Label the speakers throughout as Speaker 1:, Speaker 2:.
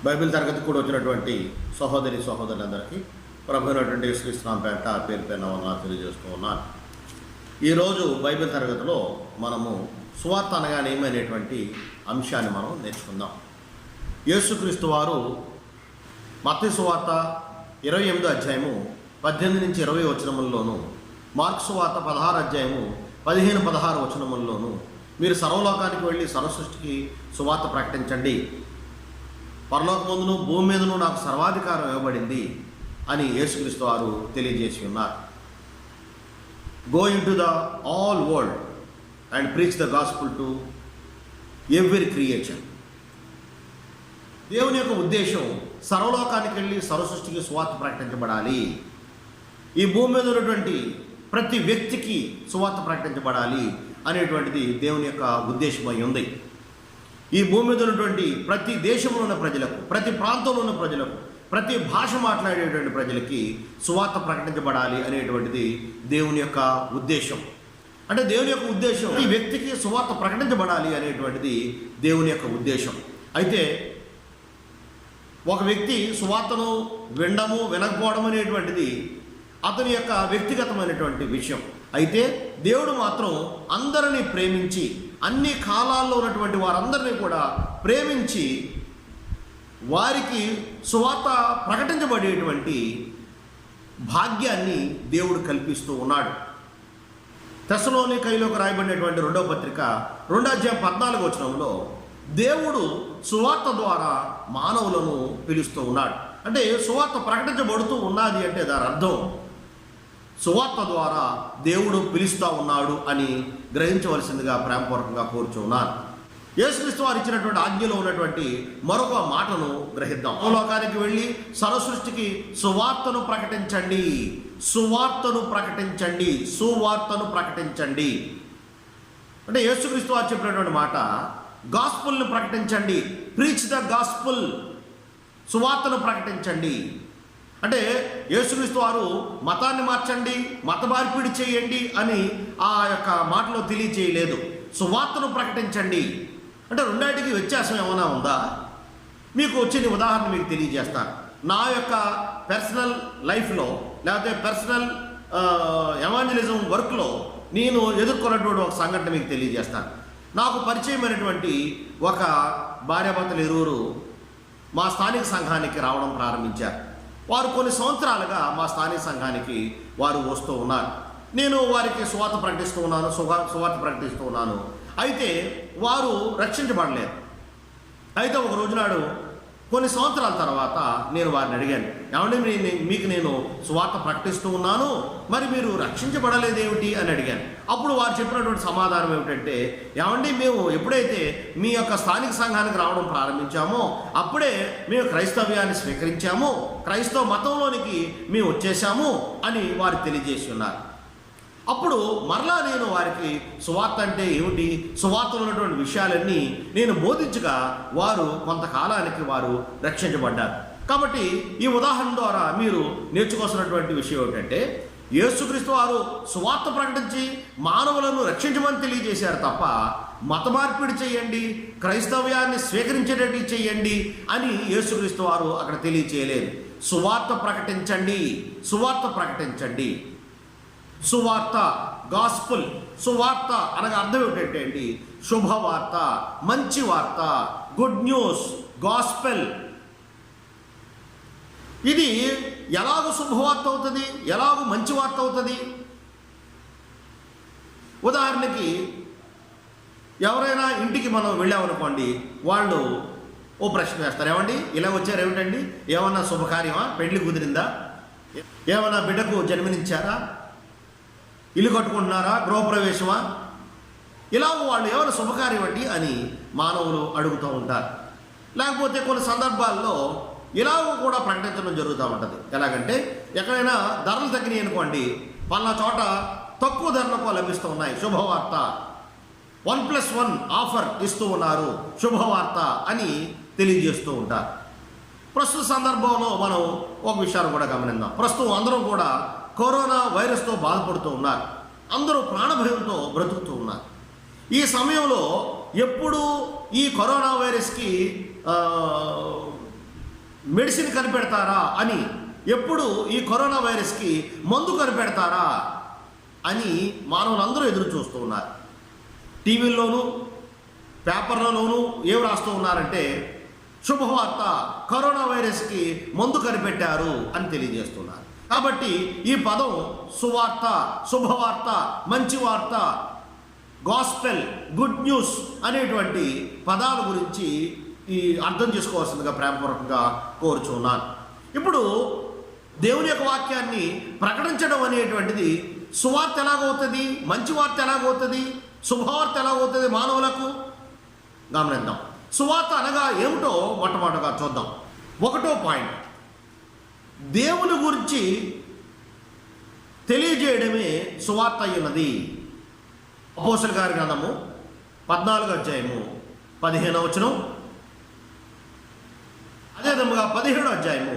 Speaker 1: Bible తరగతి కూడా వచ్చినటువంటి సహోదరి సహోదరులందరికీ ప్రభువైనటువంటి యేసుక్రీస్తు పేట పేరు పైన వందనాలు తెలియజేస్తూ ఉన్నాను. ఈరోజు బైబిల్ తరగతిలో మనము సువార్త అనగానే ఏమనేటువంటి అంశాన్ని మనం నేర్చుకుందాం. యేసుక్రీస్తు వారు మత్తయి సువార్త 28వ అధ్యాయము 18 నుంచి 20 వచనముల్లోనూ, మార్కు సువార్త 16వ అధ్యాయము 15-16 వచనముల్లోనూ మీరు సర్వలోకానికి వెళ్ళి సర్వసృష్టికి సువార్త ప్రకటించండి, పరలోకమందును భూమి మీదను నాకు సర్వాధికారం ఇవ్వబడింది అని యేసుక్రీస్తు వారు తెలియజేసి ఉన్నారు. Go in to the all world and preach the gospel to every creation. దేవుని యొక్క ఉద్దేశం సర్వలోకానికి వెళ్ళి సర్వసృష్టికి సువార్త ప్రకటించబడాలి. ఈ భూమి మీద ఉన్నటువంటి ప్రతి వ్యక్తికి సువార్త ప్రకటించబడాలి అనేటువంటిది దేవుని యొక్క ఉద్దేశమై ఉంది. ఈ భూమి మీద ఉన్నటువంటి ప్రతి దేశంలో ఉన్న ప్రజలకు, ప్రతి ప్రాంతంలో ఉన్న ప్రజలకు, ప్రతి భాష మాట్లాడేటువంటి ప్రజలకి సువార్త ప్రకటించబడాలి అనేటువంటిది దేవుని యొక్క ఉద్దేశం. అంటే దేవుని యొక్క ఉద్దేశం ఈ వ్యక్తికి సువార్త ప్రకటించబడాలి అనేటువంటిది దేవుని యొక్క ఉద్దేశం. అయితే ఒక వ్యక్తి సువార్తను వినడము వినకపోవడం అనేటువంటిది అతని యొక్క వ్యక్తిగతమైనటువంటి విషయం. అయితే దేవుడు మాత్రం అందరినీ ప్రేమించి, అన్ని కాలాల్లో ఉన్నటువంటి వారందరినీ కూడా ప్రేమించి వారికి సువార్త ప్రకటించబడేటువంటి భాగ్యాన్ని దేవుడు కల్పిస్తూ ఉన్నాడు. తెస్సలోనికైలోకి రాయబడినటువంటి 2వ పత్రిక 2వ అధ్యాయం 14వ వచనంలో దేవుడు సువార్త ద్వారా మానవులను పిలుస్తూ ఉన్నాడు. అంటే సువార్త ప్రకటించబడుతూ ఉన్నది అంటే దాని అర్థం సువార్త ద్వారా దేవుడు పిలుస్తూ ఉన్నాడు అని గ్రహించవలసిందిగా ప్రేమపూర్వకంగా కోరుచున్నాను. యేసుక్రీస్తు వారు ఇచ్చినటువంటి ఆజ్ఞలో ఉన్నటువంటి మరొక మాటను గ్రహిద్దాం. లోకానికి వెళ్ళి సర్వసృష్టికి సువార్తను ప్రకటించండి, సువార్తను ప్రకటించండి, సువార్తను ప్రకటించండి. అంటే యేసుక్రీస్తు వారు చెప్పినటువంటి మాట గాస్పుల్ని ప్రకటించండి, ప్రీచ్ ద గాస్పుల్, సువార్తను ప్రకటించండి. అంటే యేసుక్రీస్తు వారు మతాన్ని మార్చండి, మత మార్పిడి చేయండి అని ఆ యొక్క మాటలో తెలియచేయలేదు. సువార్తను ప్రకటించండి అంటే రెండాటికి వ్యత్యాసం ఏమైనా ఉందా? మీకు వచ్చిన ఉదాహరణ మీకు తెలియజేస్తాను. నా యొక్క పర్సనల్ లైఫ్లో లేకపోతే పర్సనల్ ఎవాంజలిజం వర్క్లో నేను ఎదుర్కొన్నటువంటి ఒక సంఘటన మీకు తెలియజేస్తాను. నాకు పరిచయమైనటువంటి ఒక భార్యాభర్తలు ఇరువురు మా స్థానిక సంఘానికి రావడం ప్రారంభించారు. వారు కొన్ని సంవత్సరాలుగా మా స్థానిక సంఘానికి వారు వస్తూ ఉన్నారు. నేను వారికి సువార్త ప్రకటిస్తూ ఉన్నాను. అయితే వారు రక్షించబడలేదు. అయితే ఒక రోజునాడు కొన్ని సంవత్సరాల తర్వాత నేను వారిని అడిగాను, ఏమంటే మీకు నేను సువార్త ప్రకటిస్తూ ఉన్నాను, మరి మీరు రక్షించబడలేదేమిటి అని అడిగాను. అప్పుడు వారు చెప్పినటువంటి సమాధానం ఏమిటంటే, ఏమండి మేము ఎప్పుడైతే మీ యొక్క స్థానిక సంఘానికి రావడం ప్రారంభించామో అప్పుడే మేము క్రైస్తవ్యాన్ని స్వీకరించాము, క్రైస్తవ మతంలోనికి మేము వచ్చేసాము అని వారు తెలియజేసి ఉన్నారు. అప్పుడు మరలా నేను వారికి సువార్త అంటే ఏమిటి, సువార్తలో ఉన్నటువంటి విషయాలన్నీ నేను బోధించగా వారు కొంతకాలానికి వారు రక్షించబడ్డారు. కాబట్టి ఈ ఉదాహరణ ద్వారా మీరు నేర్చుకోవాల్సినటువంటి విషయం ఏమిటంటే, యేసుక్రీస్తు వారు సువార్త ప్రకటించి మానవులను రక్షించమని తెలియజేశారు తప్ప మత మార్పిడి చేయండి, క్రైస్తవ్యాన్ని స్వీకరించేటట్టు చేయండి అని యేసుక్రీస్తు వారు అక్కడ తెలియచేయలేదు. సువార్త ప్రకటించండి, సువార్త ప్రకటించండి. సువార్త, గాస్పుల్, సువార్త అనగా అర్థం ఏమిటంటే అండి, శుభవార్త, మంచి వార్త, గుడ్ న్యూస్, గాస్పెల్. ఇది ఎలాగో శుభవార్త అవుతుంది, ఎలాగో మంచి వార్త అవుతుంది? ఉదాహరణకి ఎవరైనా ఇంటికి మనం వెళ్ళామనుకోండి, వాళ్ళు ఓ ప్రశ్న వేస్తారు, ఏమండి ఇలా వచ్చారు ఏమిటండి, ఏమన్నా శుభకార్యమా, పెళ్లి కుదిరిందా, ఏమన్నా బిడ్డకు జన్మనిచ్చారా, ఇల్లు కట్టుకుంటున్నారా, గృహప్రవేశమా, ఇలా వాళ్ళు ఏమైనా శుభకార్యం అండి అని మానవులు అడుగుతూ ఉంటారు. లేకపోతే కొన్ని సందర్భాల్లో ఇలాగ కూడా ప్రకటించడం జరుగుతూ ఉంటుంది. ఎలాగంటే ఎక్కడైనా ధరలు తగ్గినాయి అనుకోండి, పలానా చోట తక్కువ ధరలకు లభిస్తూ ఉన్నాయి, శుభవార్త, 1+1 ఆఫర్ ఇస్తూ ఉన్నారు, శుభవార్త అని తెలియజేస్తూ ఉంటారు. ప్రస్తుత సందర్భంలో మనం ఒక విషయాన్ని కూడా గమనిద్దాం. ప్రస్తుతం అందరం కూడా కరోనా వైరస్తో బాధపడుతూ ఉన్నారు, అందరూ ప్రాణభయంతో బ్రతుకుతూ ఉన్నారు. ఈ సమయంలో ఎప్పుడు ఈ కరోనా వైరస్కి మెడిసిన్ కనిపెడతారా అని, ఎప్పుడు ఈ కరోనా వైరస్కి మందు కనిపెడతారా అని మానవులందరూ ఎదురు చూస్తూ ఉన్నారు. టీవీల్లోనూ పేపర్లలోనూ ఏం రాస్తూ ఉన్నారంటే, శుభవార్త, కరోనా వైరస్కి మందు కనిపెట్టారు అని తెలియజేస్తున్నారు. కాబట్టి ఈ పదం సువార్త, శుభవార్త, మంచి వార్త, గాస్పెల్, గుడ్ న్యూస్ అనేటువంటి పదాల గురించి ఈ అర్థం చేసుకోవాల్సిందిగా ప్రేమపూర్వకంగా కోరుచున్నాను. ఇప్పుడు దేవుని యొక్క వాక్యాన్ని ప్రకటించడం అనేటువంటిది సువార్త ఎలాగవుతుంది, మంచి వార్త ఎలాగవుతుంది, శుభవార్త ఎలాగవుతుంది మానవులకు గమనిద్దాం. సువార్త అనగా ఏమిటో మొట్టమొదటిగా చూద్దాం. 1వ పాయింట్, దేవుని గురించి తెలియజేయడమే సువార్త అయ్యున్నది. అపోస్తలుల గారి గ్రంథము 14వ అధ్యాయము 15వ వచనం, అదేవిధంగా 17వ అధ్యాయము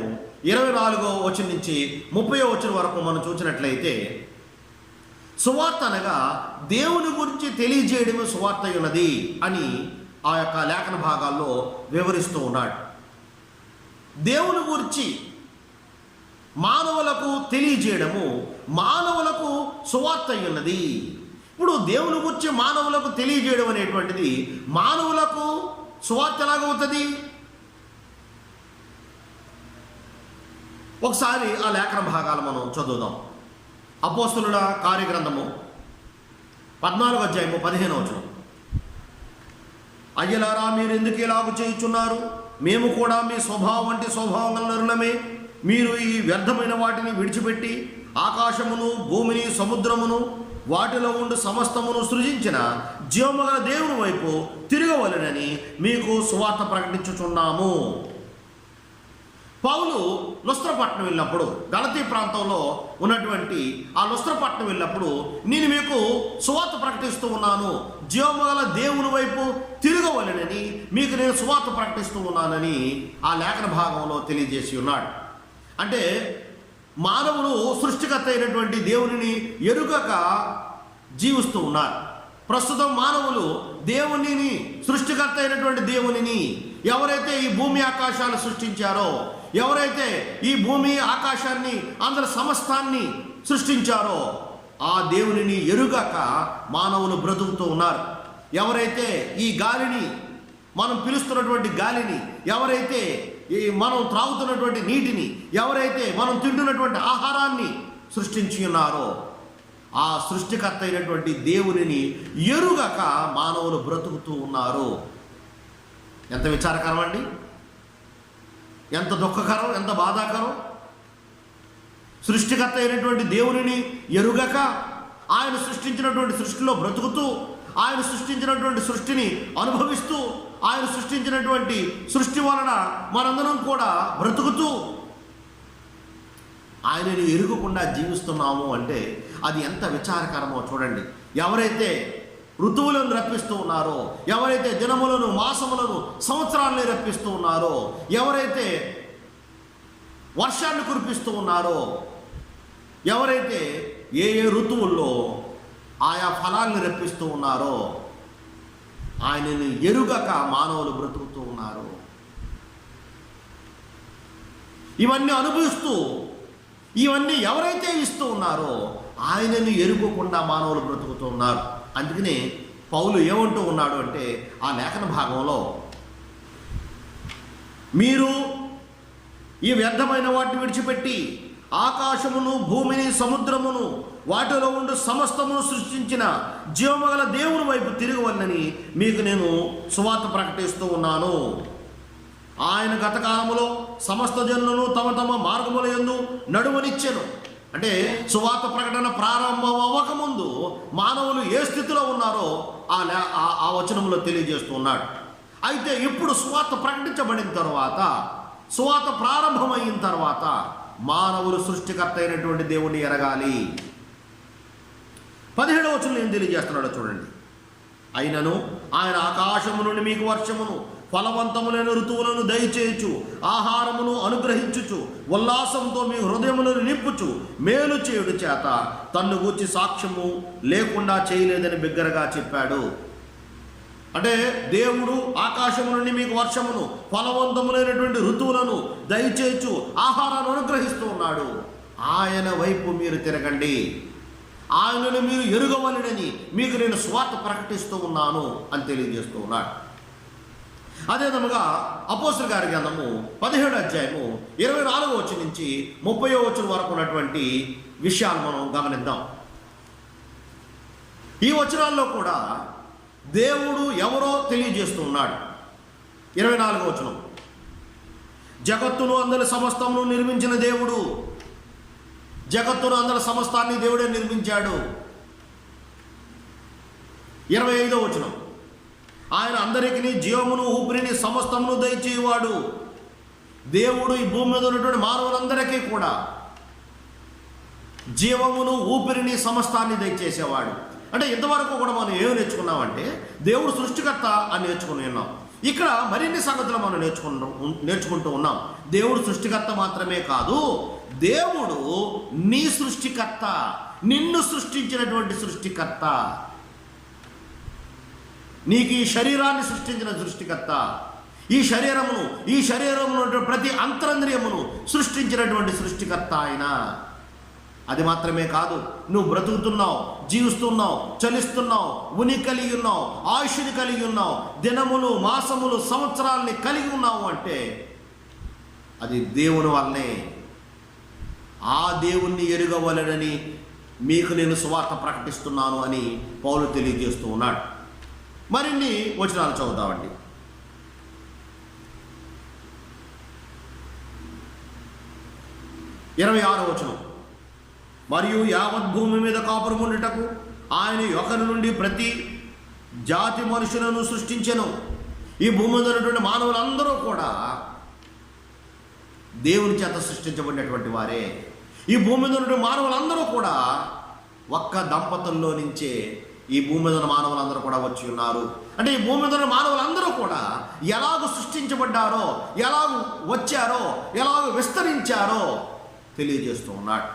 Speaker 1: 24వ వచనం నుంచి 30వ వచనం వరకు మనం చూసినట్లయితే, సువార్త అనగా దేవుని గురించి తెలియజేయడమే సువార్త అయ్యున్నది అని ఆ యొక్క లేఖన భాగాల్లో వివరిస్తూ ఉన్నాడు. దేవుని గురించి మానవులకు తెలియజేయడము మానవులకు సువార్త అయ్యున్నది. ఇప్పుడు దేవుని గురించి మానవులకు తెలియజేయడం అనేటువంటిది మానవులకు సువార్త ఎలాగవుతుంది? ఒకసారి ఆ లేఖన భాగాలు మనం చదువుదాం. అపోస్తలుల కార్యగ్రంథము 14వ అధ్యాయము 15వ వచనం, అయ్యలారా, మీరు ఎందుకు ఇలాగ చేయుచున్నారు? మేము కూడా మీ స్వభావం వంటి స్వభావం గల నరులమే. మీరు ఈ వ్యర్థమైన వాటిని విడిచిపెట్టి ఆకాశమును, భూమిని, సముద్రమును, వాటిలో ఉండు సమస్తమును సృజించిన జీవముగల దేవుని వైపు తిరగవలెనని మీకు సువార్త ప్రకటించుచున్నాము. పౌలు లుస్త్రపట్నం వెళ్ళినప్పుడు, గలతీ ప్రాంతంలో ఉన్నటువంటి ఆ లుస్త్రపట్నం వెళ్ళినప్పుడు, నేను మీకు సువార్త ప్రకటిస్తూ ఉన్నాను, జీవముగల దేవుని వైపు తిరగవలెనని మీకు నేను సువార్త ప్రకటిస్తూ ఉన్నానని ఆ లేఖన భాగంలో తెలియజేసి ఉన్నాడు. అంటే మానవులు సృష్టికర్త అయినటువంటి దేవునిని ఎరుగక జీవిస్తూ ఉన్నారు. ప్రస్తుతం మానవులు దేవునిని, సృష్టికర్త అయినటువంటి దేవునిని, ఎవరైతే ఈ భూమి ఆకాశాలు సృష్టించారో, ఎవరైతే ఈ భూమి ఆకాశాన్ని అందరి సమస్తాన్ని సృష్టించారో ఆ దేవునిని ఎరుగక మానవులు బ్రతుకుతూ ఉన్నారు. ఎవరైతే ఈ గాలిని, మనం పిలుస్తున్నటువంటి గాలిని, ఎవరైతే ఈ మనం త్రాగుతున్నటువంటి నీటిని, ఎవరైతే మనం తింటున్నటువంటి ఆహారాన్ని సృష్టించి ఉన్నారో ఆ సృష్టికర్త అయినటువంటి దేవునిని ఎరుగక మానవులు బ్రతుకుతూ ఉన్నారు. ఎంత విచారకరం అండి, ఎంత దుఃఖకరం, ఎంత బాధాకరం. సృష్టికర్త అయినటువంటి దేవునిని ఎరుగక ఆయన సృష్టించినటువంటి సృష్టిలో బ్రతుకుతూ, ఆయన సృష్టించినటువంటి సృష్టిని అనుభవిస్తూ, ఆయన సృష్టించినటువంటి సృష్టి వలన మనందరం కూడా బ్రతుకుతూ ఆయనని ఎరుగకుండా జీవిస్తున్నాము అంటే అది ఎంత విచారకరమో చూడండి. ఎవరైతే ఋతువులను రప్పిస్తూ ఉన్నారో, ఎవరైతే దినములను, మాసములను, సంవత్సరాలను రప్పిస్తూ ఉన్నారో, ఎవరైతే వర్షాన్ని కురిపిస్తూ ఉన్నారో, ఎవరైతే ఏ ఏ ఋతువుల్లో ఆయా ఫలాలను రప్పిస్తూ ఉన్నారో ఆయనని ఎరుగక మానవులు బ్రతుకుతూ ఉన్నారు. ఇవన్నీ అనుభవిస్తూ, ఇవన్నీ ఎవరైతే ఇస్తూ ఉన్నారో ఆయనని ఎరుగకుండా మానవులు బ్రతుకుతూ ఉన్నారు. అందుకనే పౌలు ఏమంటూ ఉన్నాడు అంటే ఆ లేఖన భాగంలో, మీరు ఈ వ్యర్థమైన వాటిని విడిచిపెట్టి ఆకాశమును, భూమిని, సముద్రమును, వాటిలో ఉండు సమస్తమును సృష్టించిన జీవముగల దేవుని వైపు తిరగవలెనని మీకు నేను సువార్త ప్రకటిస్తూ ఉన్నాను. ఆయన గత కాలములో సమస్త జనులను తమ తమ మార్గముల యందు నడువనిచ్చెను. అంటే సువార్త ప్రకటన ప్రారంభం అవ్వకముందు మానవులు ఏ స్థితిలో ఉన్నారో ఆ వచనంలో తెలియజేస్తూ ఉన్నాడు. అయితే ఇప్పుడు సువార్త ప్రకటించబడిన తర్వాత, సువార్త ప్రారంభమైన తర్వాత మానవులు సృష్టికర్త అయినటువంటి దేవుణ్ణి ఎరగాలి. 17వ వచనంలో ఏం తెలియజేస్తున్నాడో చూడండి. అయినను ఆయన ఆకాశము నుండి మీకు వర్షమును, ఫలవంతములైన ఋతువులను దయచేయచ్చు, ఆహారమును అనుగ్రహించుచు, ఉల్లాసంతో మీ హృదయములను నింపుచు, మేలు చేయుడు చేత తన్ను గూర్చి సాక్ష్యము లేకుండా చేయలేదని బిగ్గరగా చెప్పాడు. అంటే దేవుడు ఆకాశము నుండి మీకు వర్షమును, ఫలవంతములైనటువంటి ఋతువులను దయచేయచ్చు, ఆహారాన్ని అనుగ్రహిస్తూ ఉన్నాడు. ఆయన వైపు మీరు తిరగండి, ఆయనను మీరు ఎరుగవలెనని మీకు నేను సువార్త ప్రకటిస్తూ ఉన్నాను అని తెలియజేస్తూ ఉన్నాడు. అదే విధముగా అపోస్తలుల గారి గ్రంథము 17వ అధ్యాయము 24వ వచనం నుంచి 30వ వచనం వరకు ఉన్నటువంటి విషయాలు మనం గమనిద్దాం. ఈ వచనాల్లో కూడా దేవుడు ఎవరో తెలియజేస్తూ ఉన్నాడు. 24వ వచనం, జగత్తును అందరి సమస్తమును నిర్మించిన దేవుడు. జగత్తును అందరి సమస్తాన్ని దేవుడే నిర్మించాడు. 25వ వచనం, ఆయన అందరికీ జీవమును ఊపిరిని సమస్తమును దయచేయువాడు. దేవుడు ఈ భూమి మీద ఉన్నటువంటి మానవులందరికీ కూడా జీవమును ఊపిరిని సమస్తాన్ని దయచేసేవాడు. అంటే ఇంతవరకు కూడా మనం ఏమి నేర్చుకున్నామంటే దేవుడు సృష్టికర్త అని నేర్చుకుని ఉన్నాం. ఇక్కడ మరిన్ని సంగతులు మనం నేర్చుకుంటూ ఉన్నాం. దేవుడు సృష్టికర్త మాత్రమే కాదు, దేవుడు నీ సృష్టికర్త, నిన్ను సృష్టించినటువంటి సృష్టికర్త, నీకు ఈ శరీరాన్ని సృష్టించిన సృష్టికర్త, ఈ శరీరమును ప్రతి అంతరంద్రియమును సృష్టించినటువంటి సృష్టికర్త ఆయన. అది మాత్రమే కాదు, నువ్వు బ్రతుకుతున్నావు, జీవిస్తున్నావు, చలిస్తున్నావు, ఉనికి కలిగి ఉన్నావు, ఆయుష్ని కలిగి ఉన్నావు, దినములు, మాసములు, సంవత్సరాలని కలిగి ఉన్నావు అంటే అది దేవుని వల్లనే. ఆ దేవుణ్ణి ఎరుగవలెనని మీకు నేను సువార్త ప్రకటిస్తున్నాను అని పౌలు తెలియజేస్తూ ఉన్నాడు. మరిన్ని వచనాలు చదువుతామండి. 26వ వచనం, మరియు యావత్ భూమి మీద కాపురం ఉండుటకు ఆయన ఒకరి నుండి ప్రతి జాతి మనుషులను సృష్టించెను. ఈ భూమి మీద ఉన్నటువంటి మానవులందరూ కూడా దేవుని చేత సృష్టించబడినటువంటి వారే. ఈ భూమి మీద ఉన్నటువంటి మానవులందరూ కూడా ఒక్క దంపతుల్లో నుంచే ఈ భూమి మీద ఉన్న మానవులందరూ కూడా వచ్చి ఉన్నారు. అంటే ఈ భూమి మీద ఉన్న మానవులందరూ కూడా ఎలాగ సృష్టించబడ్డారో, ఎలాగ వచ్చారో, ఎలాగ విస్తరించారో తెలియజేస్తూ ఉన్నాడు.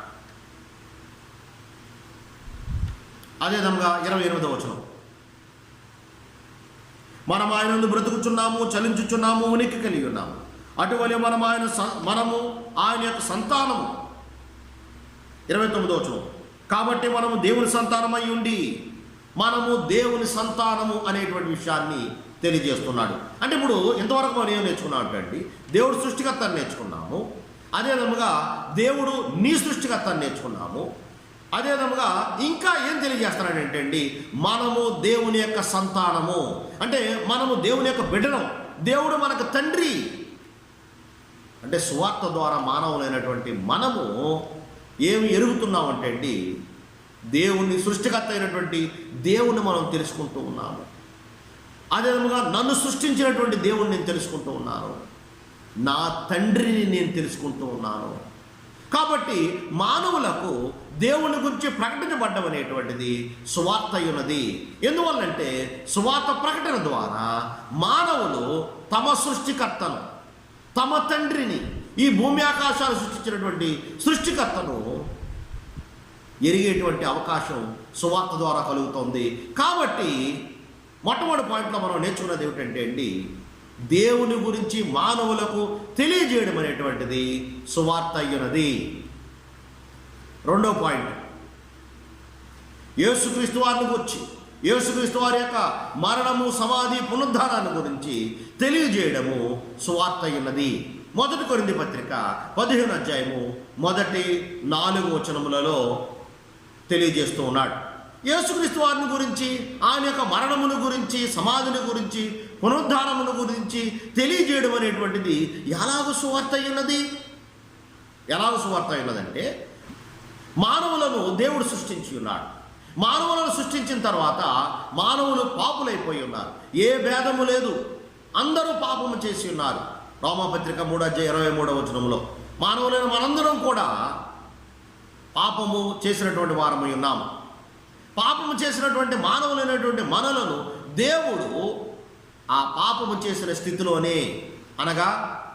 Speaker 1: అదేవిధంగా 28వ వచనం, మనం ఆయనందు బ్రతుకుచున్నాము, చలించుచున్నాము, ఉనికి కలిగి ఉన్నాము, అటువలే మనము ఆయన యొక్క సంతానము. 29వ వచనం, కాబట్టి మనము దేవుని సంతానమై ఉండి మనము దేవుని సంతానము అనేటువంటి విషయాన్ని తెలియజేస్తున్నాడు. అంటే ఇప్పుడు ఇంతవరకు మనం ఏం నేర్చుకున్నాం అంటే దేవుడు సృష్టికర్త అని నేర్చుకున్నాము. అదేవిధముగా దేవుడు నీ సృష్టికర్త అని నేర్చుకున్నాము. అదేవిధముగా ఇంకా ఏం తెలియజేస్తున్నాడంటే అండి, మనము దేవుని యొక్క సంతానము, అంటే మనము దేవుని యొక్క బిడ్డలం, దేవుడు మనకు తండ్రి. అంటే సువార్త ద్వారా మానవులైనటువంటి మనము ఏమి ఎరుగుతున్నామంటే అండి, దేవుని సృష్టికర్త అయినటువంటి దేవుణ్ణి మనం తెలుసుకుంటూ ఉన్నాము. అదేవిధంగా నన్ను సృష్టించినటువంటి దేవుణ్ణి నేను తెలుసుకుంటూ ఉన్నాను, నా తండ్రిని నేను తెలుసుకుంటూ ఉన్నాను. కాబట్టి మానవులకు దేవుని గురించి ప్రకటించబడ్డం అనేటువంటిది సువార్త అయ్యున్నది. ఎందువల్లంటే సువార్త ప్రకటన ద్వారా మానవులు తమ సృష్టికర్తను, తమ తండ్రిని, ఈ భూమి ఆకాశాలు సృష్టించినటువంటి సృష్టికర్తను ఎరిగేటువంటి అవకాశం సువార్త ద్వారా కలుగుతుంది. కాబట్టి మొట్టమొదటి పాయింట్లో మనం నేర్చుకున్నది ఏమిటంటే అండి, దేవుని గురించి మానవులకు తెలియజేయడం అనేటువంటిది సువార్త అయ్యున్నది. రెండో పాయింట్, యేసుక్రీస్తు వారిని గురించి, యేసుక్రీస్తు వారి యొక్క మరణము, సమాధి, పునరుద్ధానాన్ని గురించి తెలియజేయడము సువార్త అయ్యున్నది. 1 కొరింథీ పత్రిక 15వ అధ్యాయము 1-4 వచనములలో తెలియజేస్తూ ఉన్నాడు. యేసుక్రీస్తు వారిని గురించి, ఆయన యొక్క మరణమును గురించి, సమాధిని గురించి, పునరుద్ధానమును గురించి తెలియజేయడం అనేటువంటిది ఎలాగ సువార్త అయ్యున్నది? ఎలాగ సువార్త అయ్యున్నదంటే, మానవులను దేవుడు సృష్టించి ఉన్నాడు. మానవులను సృష్టించిన తర్వాత మానవులు పాపులైపోయి ఉన్నారు. ఏ భేదము లేదు, అందరూ పాపము చేసి ఉన్నారు. రోమాపత్రిక 3:23 వచనంలో మానవులైన మనందరం కూడా పాపము చేసినటువంటి వారమై ఉన్నాము. పాపము చేసినటువంటి మానవులైనటువంటి మనలను దేవుడు ఆ పాపము చేసిన స్థితిలోనే, అనగా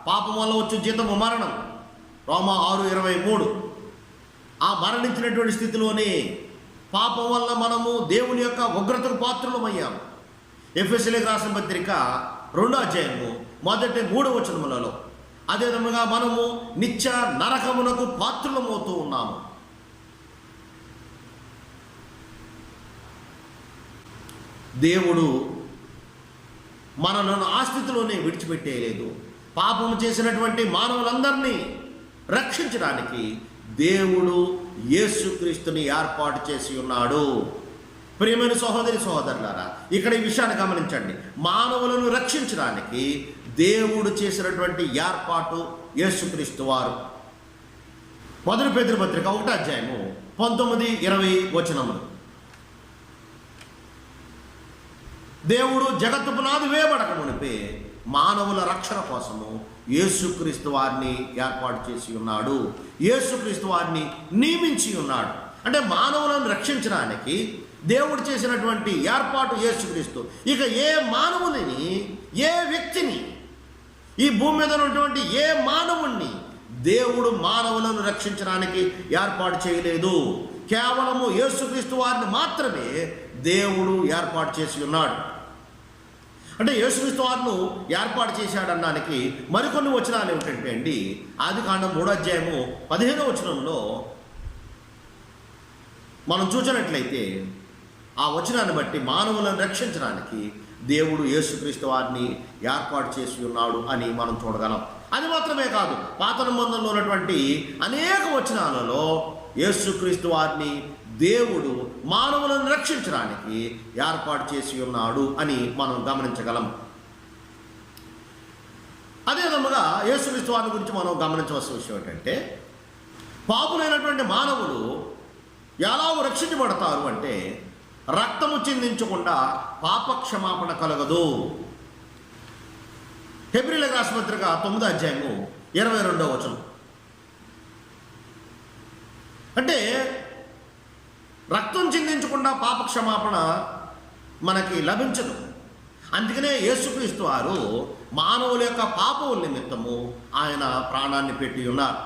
Speaker 1: పాపం వల్ల వచ్చే జీతము మరణం, రోమా 6:23, ఆ మరణించినటువంటి స్థితిలోనే పాపం వల్ల మనము దేవుని యొక్క ఉగ్రతకు పాత్రులమయ్యాము. ఎఫెసీయులకు రాసిన పత్రిక 2వ అధ్యాయము మొదటి 3 వచనములలో, అదే విధముగా మనము నిత్య నరకమునకు పాత్రులమవుతూ ఉన్నాము. దేవుడు మనలను ఆ స్థితిలోనే విడిచిపెట్టేయలేదు. పాపము చేసినటువంటి మానవులందరినీ రక్షించడానికి దేవుడు యేసుక్రీస్తుని ఏర్పాటు చేసి ఉన్నాడు. ప్రియమైన సహోదరి సహోదరులారా, ఇక్కడ ఈ విషయాన్ని గమనించండి. మానవులను రక్షించడానికి దేవుడు చేసినటువంటి ఏర్పాటు యేసుక్రీస్తు వారు. 1 పేతురు పత్రిక 1వ అధ్యాయము 19-20 వచనములు. దేవుడు జగత్తు పునాది వేయబడక మునిపే మానవుల రక్షణ కోసము యేసుక్రీస్తు వారిని ఏర్పాటు చేసి ఉన్నాడు. యేసుక్రీస్తు వారిని నియమించి ఉన్నాడు. అంటే మానవులను రక్షించడానికి దేవుడు చేసినటువంటి ఏర్పాటు యేసుక్రీస్తు. ఇక ఏ మానవుని, ఏ వ్యక్తిని, ఈ భూమి మీద ఉన్నటువంటి ఏ మానవుణ్ణి దేవుడు మానవులను రక్షించడానికి ఏర్పాటు చేయలేదు. కేవలము యేసుక్రీస్తు వారిని మాత్రమే దేవుడు ఏర్పాటు చేసి ఉన్నాడు. అంటే యేసుక్రీస్తు వారిని ఏర్పాటు చేశాడనడానికి మరికొన్ని వచనాలు ఏమిటంటే అండి, ఆదికాండం 3వ అధ్యాయము 15వ వచనంలో మనం చూసినట్లయితే ఆ వచనాన్ని బట్టి మానవులను రక్షించడానికి దేవుడు యేసుక్రీస్తు వారిని ఏర్పాటు చేసి ఉన్నాడు అని మనం చూడగలం. అది మాత్రమే కాదు, పాత నిబంధనలో ఉన్నటువంటి అనేక వచనాలలో యేసుక్రీస్తు వారిని దేవుడు మానవులను రక్షించడానికి ఏర్పాటు చేసి ఉన్నాడు అని మనం గమనించగలం. అదే విధముగా యేసుక్రీస్తు వారి గురించి మనం గమనించవలసిన విషయం ఏంటంటే, పాపులైనటువంటి మానవులు ఎలా రక్షించబడతారు అంటే, రక్తము చిందించకుండా పాపక్షమాపణ కలగదు. హెబ్రీయులకు రాసిన పత్రిక 9వ అధ్యాయము 22వ వచనం. అంటే రక్తం చిందించకుండా పాపక్షమాపణ మనకి లభించదు. అందుకనే యేసుక్రీస్తు వారు మానవుల యొక్క పాపముల నిమిత్తము ఆయన ప్రాణాన్ని పెట్టి ఉన్నారు.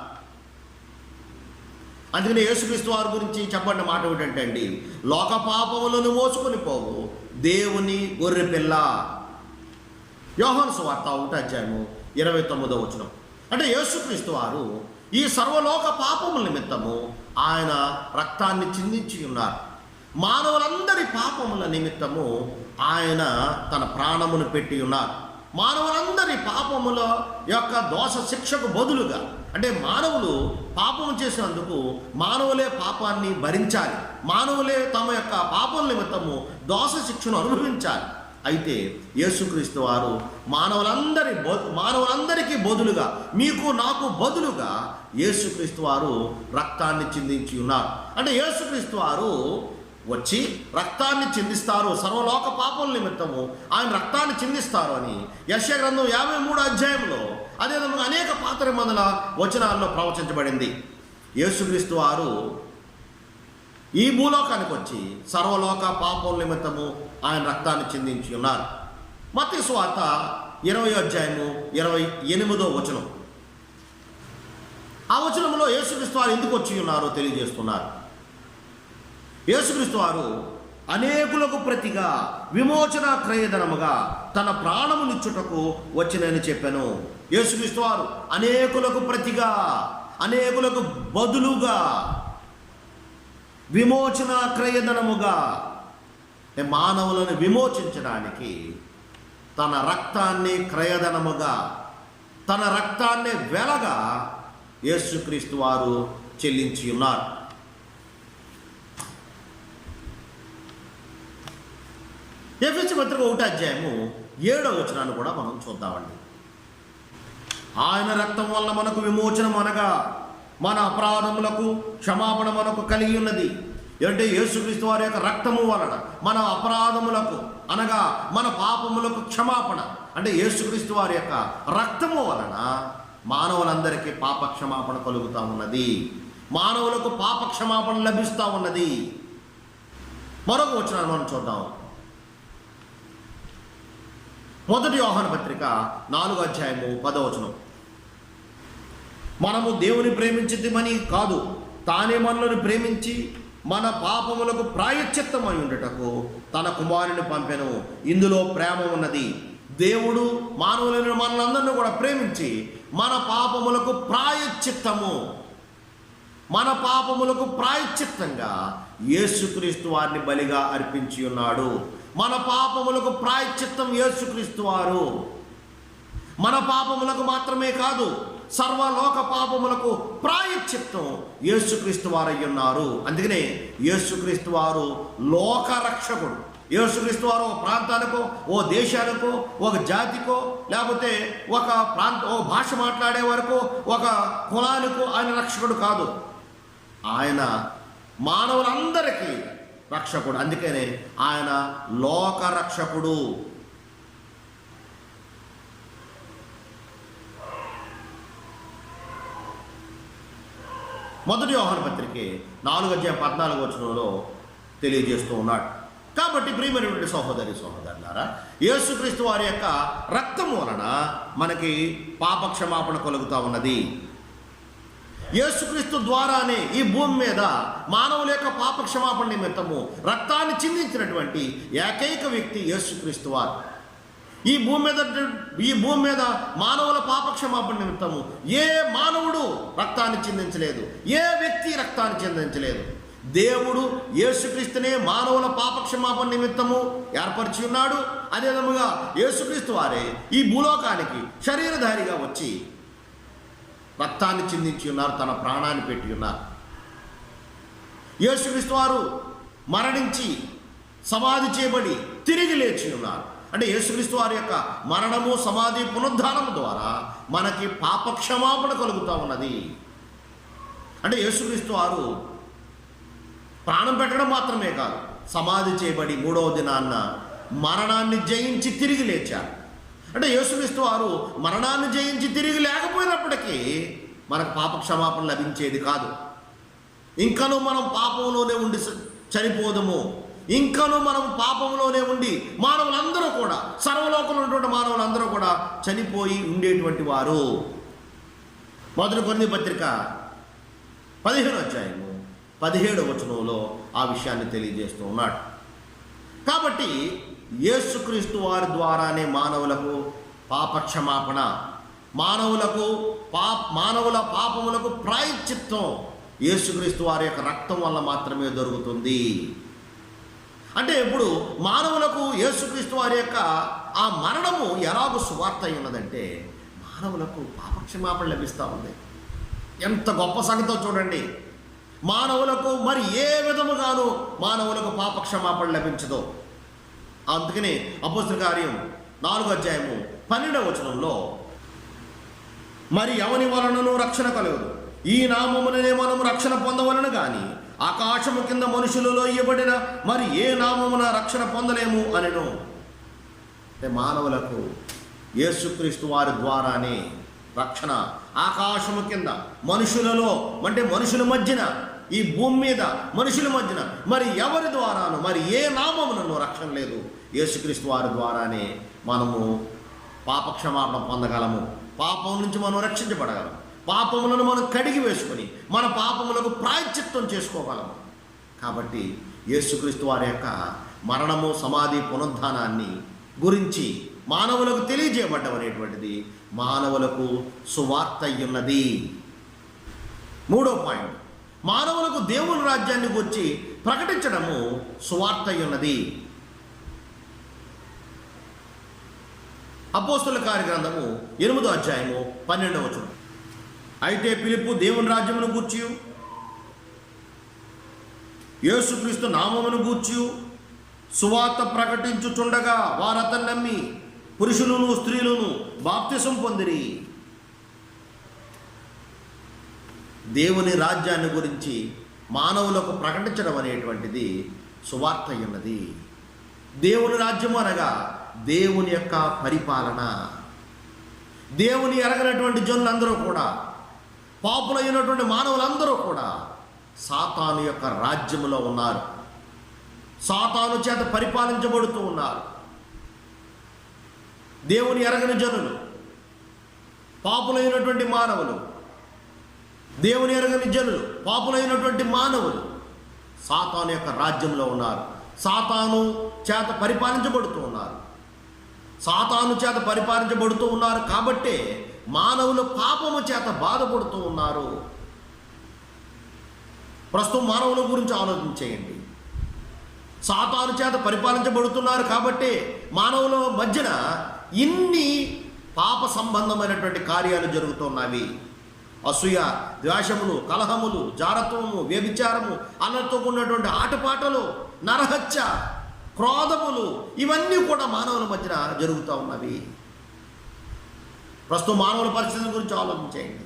Speaker 1: అందుకనే యేసుక్రీస్తు వారి గురించి చెప్పండి మాట ఏమిటంటే అండి, లోక పాపములను మోసుకొని పోవు దేవుని గొర్రెపిల్ల. యోహాను సువార్త 1వ అధ్యాయము 29వ వచనం. అంటే యేసుక్రీస్తు వారు ఈ సర్వలోక పాపముల నిమిత్తము ఆయన రక్తాన్ని చిందించి ఉన్నారు. మానవులందరి పాపముల నిమిత్తము ఆయన తన ప్రాణమును పెట్టి ఉన్నారు. మానవులందరి పాపముల యొక్క దోష శిక్షకు బదులుగా, అంటే మానవులు పాపము చేసినందుకు మానవులే పాపాన్ని భరించాలి, మానవులే తమ యొక్క పాపం నిమిత్తము దోష శిక్షను అనుభవించాలి. అయితే యేసుక్రీస్తు వారు మానవులందరికీ బదులుగా, మీకు నాకు బదులుగా యేసుక్రీస్తు వారు రక్తాన్ని చిందించి ఉన్నారు. అంటే యేసుక్రీస్తు వారు వచ్చి రక్తాన్ని చిందిస్తారు, సర్వలోక పాపం నిమిత్తము ఆయన రక్తాన్ని చిందిస్తారు అని యెషయా గ్రంథం 53వ అధ్యాయంలో, అదేవిధంగా అనేక పాత నిబంధన వచనాల్లో ప్రవచించబడింది. యేసుక్రీస్తు వారు ఈ భూలోకానికి వచ్చి సర్వలోక పాపం నిమిత్తము ఆయన రక్తాన్ని చిందించి ఉన్నారు. మత్తయి సువార్త 20వ అధ్యాయము 28వ వచనం. ఆ వచనంలో యేసుక్రీస్తు వారు ఎందుకు వచ్చి ఉన్నారో తెలియజేస్తున్నారు. యేసుక్రీస్తు వారు అనేకులకు ప్రతిగా విమోచన క్రయధనముగా తన ప్రాణమునిచ్చుటకు వచ్చినని చెప్పాను. యేసుక్రీస్తు వారు అనేకులకు ప్రతిగా, అనేకులకు బదులుగా, విమోచన క్రయధనముగా, మానవులను విమోచించడానికి తన రక్తాన్ని క్రయధనముగా, తన రక్తాన్ని వెలగా యేసుక్రీస్తు వారు చెల్లించి ఉన్నారు. ఎఫెసీ పత్రిక 1వ అధ్యాయము 7వ వచనాన్ని కూడా మనం చూద్దామండి. ఆయన రక్తం వల్ల మనకు విమోచనం అనగా మన అపరాధములకు క్షమాపణ మనకు కలిగి ఉన్నది. అంటే యేసుక్రీస్తు వారి యొక్క రక్తము వలన మన అపరాధములకు అనగా మన పాపములకు క్షమాపణ, అంటే యేసుక్రీస్తు వారి యొక్క రక్తము వలన మానవులందరికీ పాప క్షమాపణ కలుగుతూ ఉన్నది, మానవులకు పాప క్షమాపణ లభిస్తూ ఉన్నది. మరొక వచనాన్ని మనం చూద్దాం. 1 యోహాను పత్రిక 4వ అధ్యాయము 10వ వచనం. మనము దేవుని ప్రేమించితిమని కాదు, తానే మనలను ప్రేమించి మన పాపములకు ప్రాయశ్చిత్తమై ఉండుటకు తన కుమారుని పంపెను. ఇందులో ప్రేమ ఉన్నది. దేవుడు మానవులైన మనలందరినీ కూడా ప్రేమించి మన పాపములకు ప్రాయశ్చిత్తంగా యేసుక్రీస్తు వారిని బలిగా అర్పించి ఉన్నాడు. మన పాపములకు ప్రాయశ్చిత్తం యేసుక్రీస్తు వారు. మన పాపములకు మాత్రమే కాదు, సర్వలోక పాపములకు ప్రాయశ్చిత్తం యేసుక్రీస్తు వారై ఉన్నారు. అందుకనే యేసుక్రీస్తు వారు లోకరక్షకుడు. యేసుక్రీస్తు వారు ఒక ప్రాంతానికో, ఓ దేశానికో, ఒక జాతికో, లేకపోతే ఒక ఓ భాష మాట్లాడే వరకు, ఒక కులానికో ఆయన రక్షకుడు కాదు. ఆయన మానవులందరికీ రక్షకుడు. అందుకనే ఆయన లోకరక్షకుడు. మొదటి యోహాను పత్రిక 4:14 తెలియజేస్తూ ఉన్నాడు. కాబట్టి ప్రియమైనటువంటి సహోదరులారా, యేసుక్రీస్తు వారి యొక్క రక్తం వలన మనకి పాపక్షమాపణ కలుగుతూ ఉన్నది. యేసుక్రీస్తు ద్వారానే ఈ భూమి మీద మానవుల యొక్క పాపక్షమాపణ నిమిత్తము రక్తాన్ని చిందించినటువంటి ఏకైక వ్యక్తి యేసుక్రీస్తు వారు. ఈ భూమి మీద మానవుల పాపక్షమాపణ నిమిత్తము ఏ మానవుడు రక్తాన్ని చిందించలేదు, ఏ వ్యక్తి రక్తాన్ని చిందించలేదు. దేవుడు యేసుక్రీస్తునే మానవుల పాపక్షమాపణ నిమిత్తము ఏర్పరిచి ఉన్నాడు. అదే విధముగా యేసుక్రీస్తు వారే ఈ భూలోకానికి శరీరధారిగా వచ్చి రక్తాన్ని చిందించి ఉన్నారు, తన ప్రాణాన్ని పెట్టి ఉన్నారు. యేసుక్రీస్తు వారు మరణించి సమాధి చేయబడి తిరిగి లేచి ఉన్నారు. అంటే యేసుక్రీస్తు వారి యొక్క మరణము, సమాధి, పునరుద్ధానము ద్వారా మనకి పాపక్షమాపణ కలుగుతూ ఉన్నది. అంటే యేసుక్రీస్తు వారు ప్రాణం పెట్టడం మాత్రమే కాదు, సమాధి చేయబడి 3వ దినాన్న మరణాన్ని జయించి తిరిగి లేచారు. అంటే యేసుక్రీస్తు వారు మరణాన్ని జయించి తిరిగి లేకపోయినప్పటికీ మనకు పాపక్షమాపణ లభించేది కాదు. ఇంకనూ మనం పాపంలోనే ఉండి చనిపోదము, ఇంకనూ మనం పాపంలోనే ఉండి మానవులందరూ కూడా, సర్వలోకంలో ఉన్నటువంటి మానవులందరూ కూడా చనిపోయి ఉండేటువంటి వారు. మొదటి కొరింథీ పత్రిక 15:17 ఆ విషయాన్ని తెలియజేస్తూ ఉన్నాడు. కాబట్టి యేసుక్రీస్తు వారి ద్వారానే మానవులకు పాపక్షమాపణ, మానవుల పాపములకు ప్రాయశ్చిత్తం యేసుక్రీస్తు వారి యొక్క రక్తం వల్ల మాత్రమే దొరుకుతుంది. అంటే ఇప్పుడు మానవులకు యేసుక్రీస్తు వారి యొక్క ఆ మరణము ఎలాగో సువార్త అయి ఉన్నదంటే మానవులకు పాపక్షమాపణ లభిస్తూ ఉంది. ఎంత గొప్ప సంగతో చూడండి. మానవులకు మరి ఏ విధముగాను మానవులకు పాపక్షమాపణ లభించదో. అందుకని అపోస్తలుల కార్యం 4:12 మరి ఎవని వలనను రక్షణ కలుగదు, ఈ నామముననే మనము రక్షణ పొందవలను కానీ ఆకాశము కింద మనుషులలో ఇవ్వబడిన మరి ఏ నామమున రక్షణ పొందలేము అనెను. అంటే మానవులకు యేసుక్రీస్తు వారి ద్వారానే రక్షణ. ఆకాశము కింద మనుషులలో, అంటే మనుషుల మధ్యన, ఈ భూమి మీద మనుషుల మధ్యన మరి ఎవరి ద్వారాను, మరి ఏ నామమునను రక్షణ లేదు. యేసుక్రీస్తు వారి ద్వారానే మనము పాపక్షమాపణ పొందగలము, పాపం నుంచి మనం రక్షించబడగలము, పాపములను మనం కడిగి వేసుకొని మన పాపములకు ప్రాయశ్చిత్తం చేసుకోగలము. కాబట్టి యేసుక్రీస్తు వారి యొక్క మరణము, సమాధి, పునరుద్ధానాన్ని గురించి మానవులకు తెలియజేయబడ్డం అనేటువంటిది మానవులకు సువార్త అయ్యున్నది. 3వ పాయింట్, మానవులకు దేవుని రాజ్యాన్ని గురించి ప్రకటించడము సువార్త అయ్యున్నది. అపోస్తలుల కార్యగ్రంథము 8:12 అయితే ఫిలిప్పు దేవుని రాజ్యమును గూర్చి, యేసుక్రీస్తు నామమును గూర్చి సువార్త ప్రకటించుచుండగా వారతన్ని నమ్మి పురుషులను స్త్రీలను బాప్తిసం పొందిరి. దేవుని రాజ్యాన్ని గురించి మానవులకు ప్రకటించడం అనేటువంటిది సువార్త అయ్యున్నది. దేవుని రాజ్యము అనగా దేవుని యొక్క పరిపాలన. దేవుని ఎరగనటువంటి జనులందరూ కూడా, పాపులైనటువంటి మానవులందరూ కూడా సాతాను యొక్క రాజ్యములో ఉన్నారు, సాతాను చేత పరిపాలించబడుతూ ఉన్నారు. దేవుని ఎరగని జనులు, పాపులైనటువంటి మానవులు, దేవుని ఎరగని జనులు, పాపులైనటువంటి మానవులు సాతాను యొక్క రాజ్యంలో ఉన్నారు. సాతాను చేత పరిపాలించబడుతూ ఉన్నారు. సాతాను చేత పరిపాలించబడుతూ ఉన్నారు కాబట్టే మానవులు పాపము చేత బాధపడుతూ ఉన్నారు. ప్రస్తుతం మానవుల గురించి ఆలోచన చేయండి. సాతాను చేత పరిపాలించబడుతున్నారు కాబట్టి మానవుల మధ్యన ఇన్ని పాప సంబంధమైనటువంటి కార్యాలు జరుగుతున్నవి. అసూయ, ద్వేషములు, కలహములు, జారత్వము, వ్యభిచారము, అల్లరితో కూడినటువంటి ఆటపాటలు, నరహత్య, క్రోధములు, ఇవన్నీ కూడా మానవుల మధ్యన జరుగుతూ ఉన్నవి. ప్రస్తుతం మానవుల పరిస్థితుల గురించి ఆలోచన చేయండి.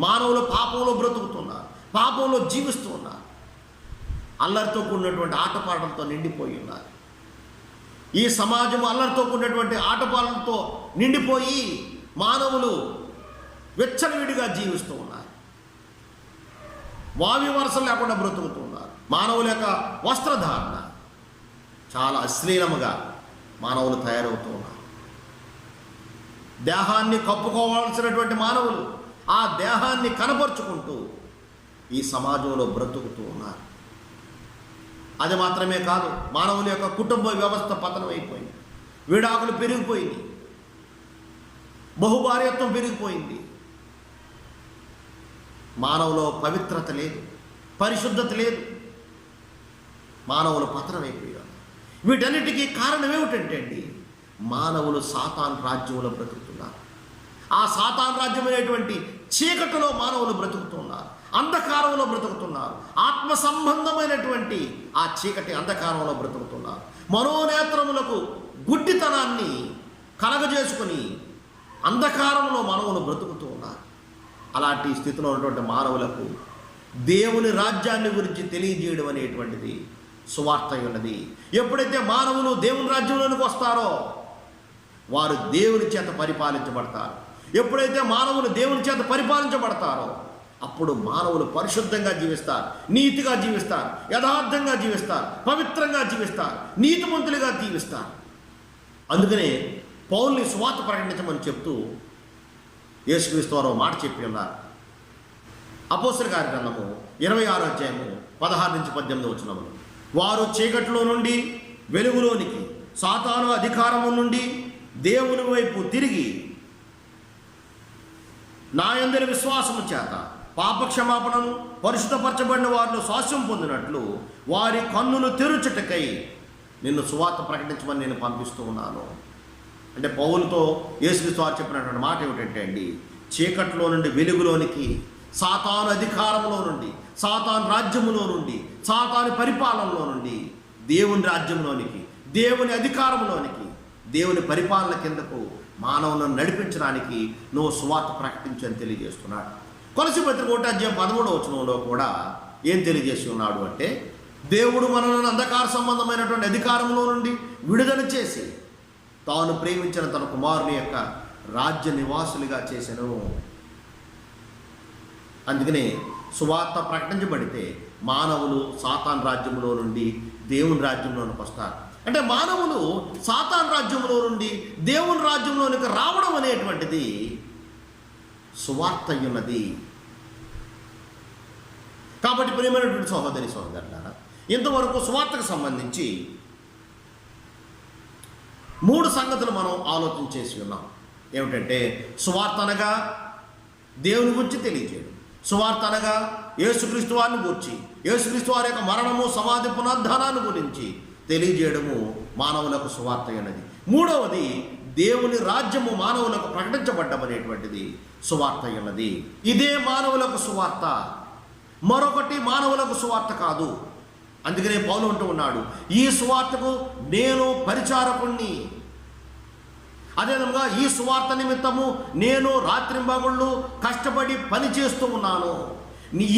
Speaker 1: మానవులు పాపంలో బ్రతుకుతున్నారు, పాపంలో జీవిస్తూ ఉన్నారు, అల్లరితో కూడినటువంటి ఆటపాటలతో నిండిపోయి ఉన్నారు. ఈ సమాజం అల్లరితో కూడినటువంటి ఆటపాటలతో నిండిపోయి మానవులు వెచ్చలవిడిగా జీవిస్తూ ఉన్నారు. వావి వరసలు లేకుండా బ్రతుకుతూ ఉన్నారు. మానవుల యొక్క వస్త్రధారణ చాలా అశ్లీలముగా మానవులు తయారవుతూ ఉన్నారు. దేహాన్ని కప్పుకోవాల్సినటువంటి మానవులు ఆ దేహాన్ని కనపరుచుకుంటూ ఈ సమాజంలో బ్రతుకుతూ ఉన్నారు. అది మాత్రమే కాదు, మానవుల యొక్క కుటుంబ వ్యవస్థ పతనమైపోయింది. విడాకులు పెరిగిపోయింది, బహుభార్యత్వం పెరిగిపోయింది. మానవులో పవిత్రత లేదు, పరిశుద్ధత లేదు, మానవులు పతనమైపోయారు. వీటన్నిటికీ కారణం ఏమిటంటే అండి, మానవులు సాతాను రాజ్యంలో బ్రతుకుతున్నారు. ఆ సాతాను రాజ్యమైనటువంటి చీకటిలో మానవులు బ్రతుకుతున్నారు, అంధకారంలో బ్రతుకుతున్నారు. ఆత్మ సంబంధమైనటువంటి ఆ చీకటి అంధకారంలో బ్రతుకుతున్నారు. మనోనేత్రములకు గుడ్డితనాన్ని కలగజేసుకుని అంధకారంలో మానవులు బ్రతుకుతూ ఉన్నారు. అలాంటి స్థితిలో ఉన్నటువంటి మానవులకు దేవుని రాజ్యాన్ని గురించి తెలియజేయడం అనేటువంటిది సువార్త ఉన్నది. ఎప్పుడైతే మానవులు దేవుని రాజ్యంలోనికి వస్తారో వారు దేవుని చేత పరిపాలించబడతారు. ఎప్పుడైతే మానవులు దేవుని చేత పరిపాలించబడతారో అప్పుడు మానవులు పరిశుద్ధంగా జీవిస్తారు, నీతిగా జీవిస్తారు, యథార్థంగా జీవిస్తారు, పవిత్రంగా జీవిస్తారు, నీతిమంతులుగా జీవిస్తారు. అందుకనే పౌలుని సువార్త ప్రకటించమని చెప్తూ యేసుక్రీస్తు వారు మాట చెప్పి ఉన్నారు. అపోస్తలుల కార్యగ్రంథము 26వ అధ్యాయము 16-18 వచనములు. వారు చీకటిలో నుండి వెలుగులోనికి, సాతాను అధికారము నుండి దేవుని వైపు తిరిగి నా యందరి విశ్వాసము చేత పాపక్షమాపణను పరిశుద్ధపరచబడిన వారిలో స్వాస్యం పొందినట్లు వారి కన్నులు తెరుచుటకై నిన్ను సువార్త ప్రకటించమని నేను పంపిస్తూ ఉన్నాను. అంటే పౌలుతో యేసుక్రీస్తు వారు చెప్పినటువంటి మాట ఏమిటంటే అండి, చీకట్లో నుండి వెలుగులోనికి, సాతాను అధికారంలో నుండి, సాతాను రాజ్యములో నుండి, సాతాను పరిపాలనలో నుండి దేవుని రాజ్యంలోనికి, దేవుని అధికారంలోనికి, దేవుని పరిపాలన కిందకు మానవులను నడిపించడానికి నువ్వు సువార్త ప్రకటించని తెలియజేస్తున్నాడు. కొలస్సీ పత్రిక 1వ అధ్యాయం 13వ వచనంలో కూడా ఏం తెలియజేసి ఉన్నాడు అంటే, దేవుడు మనలను అంధకార సంబంధమైనటువంటి అధికారంలో నుండి విడుదల చేసి తాను ప్రేమించిన తన కుమారుని యొక్క రాజ్య నివాసులుగా చేసెను. అందుకనే సువార్త ప్రకటించబడితే మానవులు సాతాను రాజ్యంలో నుండి దేవుని రాజ్యంలోనికి వస్తారు. అంటే మానవులు సాతాను రాజ్యంలో నుండి దేవుని రాజ్యంలోనికి రావడం అనేటువంటిది సువార్త ఉన్నది. కాబట్టి ప్రియమైనటువంటి సహోదరి సహోదరులారా, ఇంతవరకు సువార్తకు సంబంధించి 3 సంగతులు మనం ఆలోచన చేసి ఉన్నాం. ఏమిటంటే, సువార్త అనగా దేవుని గురించి తెలియజేయడం, సువార్త అనగా యేసుక్రీస్తు వారిని గురించి, యేసుక్రీస్తు వారి యొక్క మరణము, సమాధి, పునరుద్ధానాన్ని గురించి తెలియజేయడము మానవులకు సువార్త అన్నది. 3వది దేవుని రాజ్యము మానవులకు ప్రకటించబడ్డమనేటువంటిది సువార్త అన్నది. ఇదే మానవులకు సువార్త, మరొకటి మానవులకు సువార్త కాదు. అందుకనే పౌలు అంటూ ఉన్నాడు, ఈ సువార్తకు నేను పరిచారకుణ్ణి. అదేవిధంగా ఈ సువార్త నిమిత్తము నేను రాత్రింబగళ్ళు కష్టపడి పని చేస్తూ ఉన్నాను.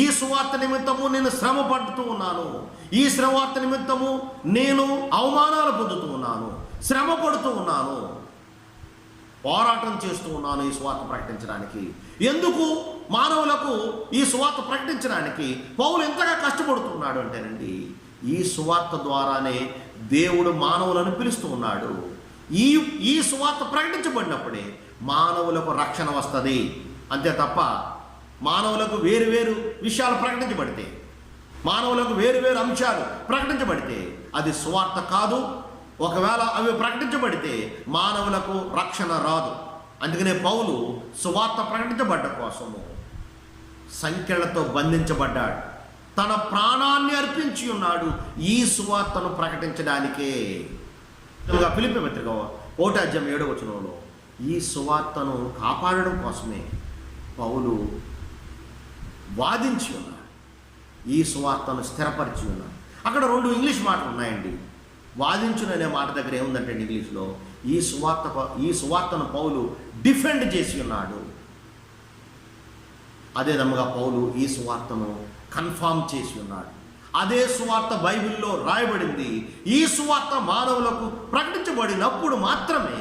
Speaker 1: ఈ సువార్త నిమిత్తము నేను శ్రమ పడుతూ ఉన్నాను. ఈ సువార్త నిమిత్తము నేను అవమానాలు పొందుతూ ఉన్నాను, శ్రమ పడుతూ ఉన్నాను, పోరాటం చేస్తూ ఉన్నాను ఈ సువార్త ప్రకటించడానికి. ఎందుకు మానవులకు ఈ సువార్త ప్రకటించడానికి పౌలు ఎంతగా కష్టపడుతున్నాడు అంటేనండి, ఈ సువార్త ద్వారానే దేవుడు మానవులను పిలుస్తూ ఉన్నాడు. ఈ సువార్త ప్రకటించబడినప్పుడే మానవులకు రక్షణ వస్తుంది. అంతే తప్ప మానవులకు వేరు వేరు విషయాలు ప్రకటించబడితే, మానవులకు వేరు వేరు అంశాలు ప్రకటించబడితే అది సువార్త కాదు. ఒకవేళ అవి ప్రకటించబడితే మానవులకు రక్షణ రాదు. అందుకనే పౌలు సువార్త ప్రకటించబడ్డ కోసము సంఖ్యలతో బంధించబడ్డాడు. తన ప్రాణాన్ని అర్పించి ఉన్నాడు ఈ సువార్తను ప్రకటించడానికే. ఫిలిప్పీ పత్రిక 1:7 ఈ సువార్తను కాపాడడం కోసమే పౌలు వాదించి ఉన్నాడు, ఈ సువార్తను స్థిరపరిచి ఉన్నాడు. అక్కడ 2 ఇంగ్లీష్ మాటలు ఉన్నాయండి. వాదించును అనే మాట దగ్గర ఏముందంటే ఇంగ్లీష్లో ఈ సువార్తను పౌలు డిఫెండ్ చేసి ఉన్నాడు. అదే విధముగా పౌలు ఈ సువార్తను కన్ఫామ్ చేసి ఉన్నాడు. అదే సువార్త బైబిల్లో రాయబడింది. ఈ సువార్త మానవులకు ప్రకటించబడినప్పుడు మాత్రమే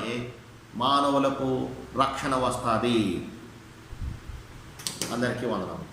Speaker 1: మానవులకు రక్షణ వస్తుంది. అందరికీ వందనాలు.